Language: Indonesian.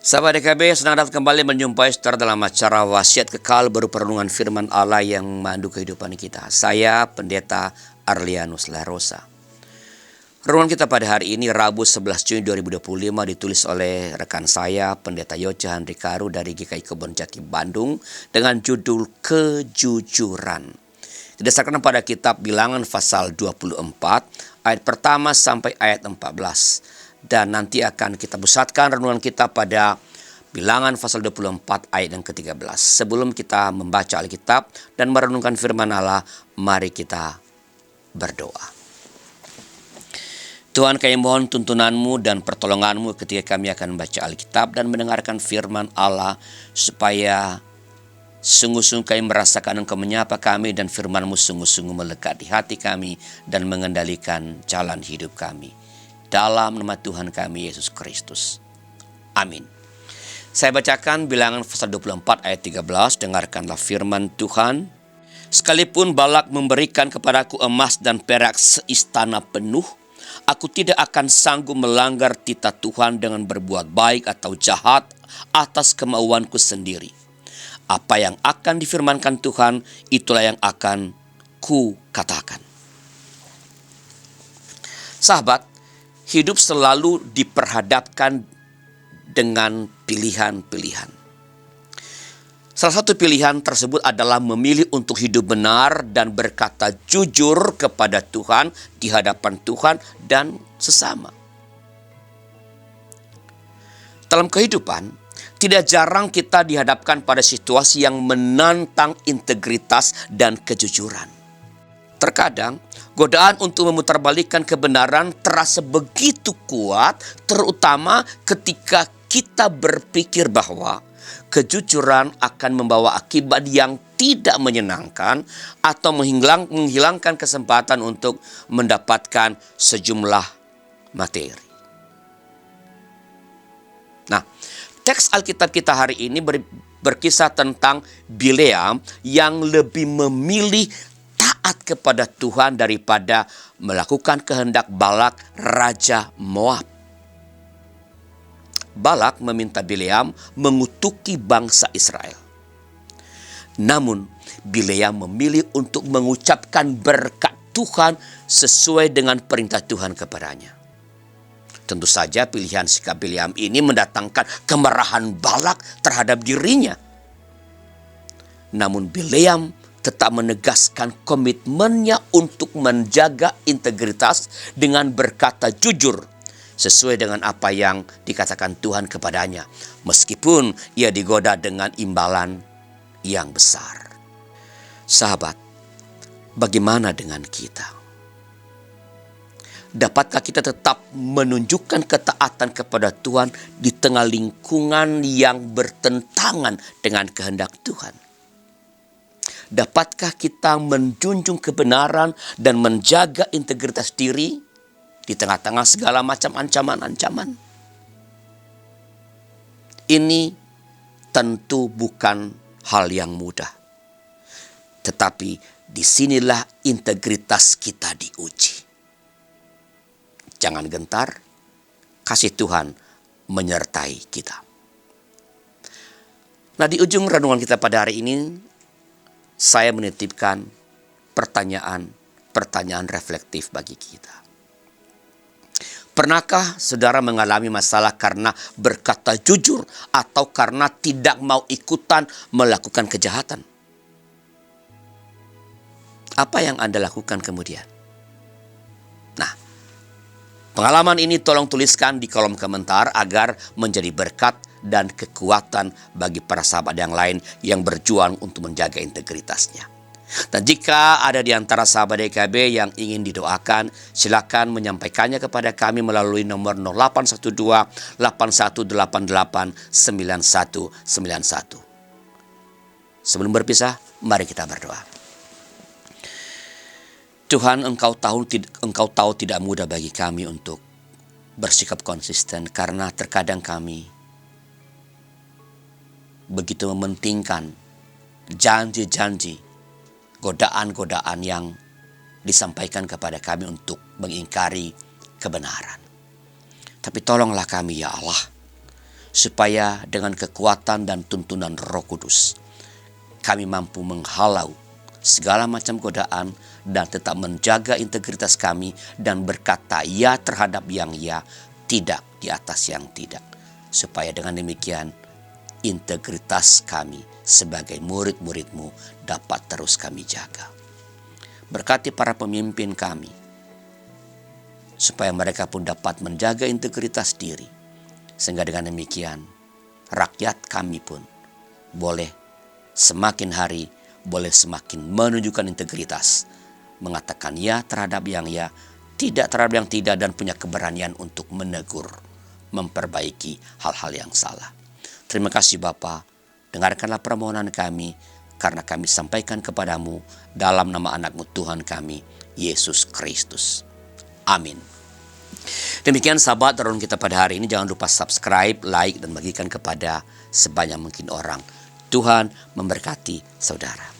Sahabat DKB, senang dapat kembali menjumpai saudara dalam acara Wasiat Kekal berupa renungan firman Allah yang memandu kehidupan kita. Saya Pendeta Arlianus Larosa. Renungan kita pada hari ini Rabu 11 Juni 2025 ditulis oleh rekan saya Pendeta Yoce Handri Karu dari GKI Kebonjati Bandung dengan judul Kejujuran. Didasarkan pada kitab Bilangan pasal 24 ayat pertama sampai ayat 14. Dan nanti akan kita pusatkan renungan kita pada Bilangan pasal 24 ayat yang ke-13. Sebelum kita membaca Alkitab dan merenungkan firman Allah, mari kita berdoa. Tuhan, kami mohon tuntunan-Mu dan pertolongan-Mu ketika kami akan membaca Alkitab dan mendengarkan firman Allah, supaya sungguh-sungguh kami merasakan Engkau menyapa kami dan firman-Mu sungguh-sungguh melekat di hati kami dan mengendalikan jalan hidup kami. Dalam nama Tuhan kami Yesus Kristus. Amin. Saya bacakan Bilangan pasal 24 ayat 13. Dengarkanlah firman Tuhan. Sekalipun Balak memberikan kepadaku emas dan perak seistana penuh, aku tidak akan sanggup melanggar titah Tuhan dengan berbuat baik atau jahat atas kemauanku sendiri. Apa yang akan difirmankan Tuhan, itulah yang akan ku katakan. Sahabat, hidup selalu diperhadapkan dengan pilihan-pilihan. Salah satu pilihan tersebut adalah memilih untuk hidup benar dan berkata jujur kepada Tuhan, di hadapan Tuhan dan sesama. Dalam kehidupan, tidak jarang kita dihadapkan pada situasi yang menantang integritas dan kejujuran. Terkadang, godaan untuk memutarbalikkan kebenaran terasa begitu kuat, terutama ketika kita berpikir bahwa kejujuran akan membawa akibat yang tidak menyenangkan atau menghilangkan kesempatan untuk mendapatkan sejumlah materi. Nah, teks Alkitab kita hari ini berkisah tentang Bileam yang lebih memilih taat kepada Tuhan daripada melakukan kehendak Balak, Raja Moab. Balak meminta Bileam mengutuki bangsa Israel. Namun, Bileam memilih untuk mengucapkan berkat Tuhan sesuai dengan perintah Tuhan kepadanya. Tentu saja pilihan sikap Bileam ini mendatangkan kemarahan Balak terhadap dirinya. Namun Bileam tetap menegaskan komitmennya untuk menjaga integritas dengan berkata jujur sesuai dengan apa yang dikatakan Tuhan kepadanya, meskipun ia digoda dengan imbalan yang besar. Sahabat, bagaimana dengan kita? Dapatkah kita tetap menunjukkan ketaatan kepada Tuhan di tengah lingkungan yang bertentangan dengan kehendak Tuhan? Dapatkah kita menjunjung kebenaran dan menjaga integritas diri di tengah-tengah segala macam ancaman-ancaman? Ini tentu bukan hal yang mudah. Tetapi disinilah integritas kita diuji. Jangan gentar, kasih Tuhan menyertai kita. Nah, di ujung renungan kita pada hari ini, saya menitipkan pertanyaan reflektif bagi kita. Pernahkah saudara mengalami masalah karena berkata jujur atau karena tidak mau ikutan melakukan kejahatan? Apa yang Anda lakukan kemudian? Nah, pengalaman ini tolong tuliskan di kolom komentar agar menjadi berkat dan kekuatan bagi para sahabat yang lain yang berjuang untuk menjaga integritasnya. Dan jika ada di antara sahabat DKB yang ingin didoakan, silakan menyampaikannya kepada kami melalui nomor 0812 8188 9191. Sebelum berpisah, mari kita berdoa. Tuhan, Engkau tahu tidak mudah bagi kami untuk bersikap konsisten, karena terkadang kami begitu mementingkan janji-janji, godaan-godaan yang disampaikan kepada kami untuk mengingkari kebenaran. Tapi tolonglah kami ya Allah, supaya dengan kekuatan dan tuntunan Roh Kudus kami mampu menghalau segala macam godaan dan tetap menjaga integritas kami dan berkata ya terhadap yang ya, tidak di atas yang tidak. Supaya dengan demikian integritas kami sebagai murid-murid-Mu dapat terus kami jaga. Berkati para pemimpin kami, supaya mereka pun dapat menjaga integritas diri. Sehingga dengan demikian rakyat kami pun boleh semakin hari boleh semakin menunjukkan integritas, mengatakan ya terhadap yang ya, tidak terhadap yang tidak, dan punya keberanian untuk menegur, memperbaiki hal-hal yang salah. Terima kasih Bapa, dengarkanlah permohonan kami, karena kami sampaikan kepadamu dalam nama anak-Mu Tuhan kami, Yesus Kristus. Amin. Demikian sahabat renungan kita pada hari ini. Jangan lupa subscribe, like, dan bagikan kepada sebanyak mungkin orang. Tuhan memberkati saudara.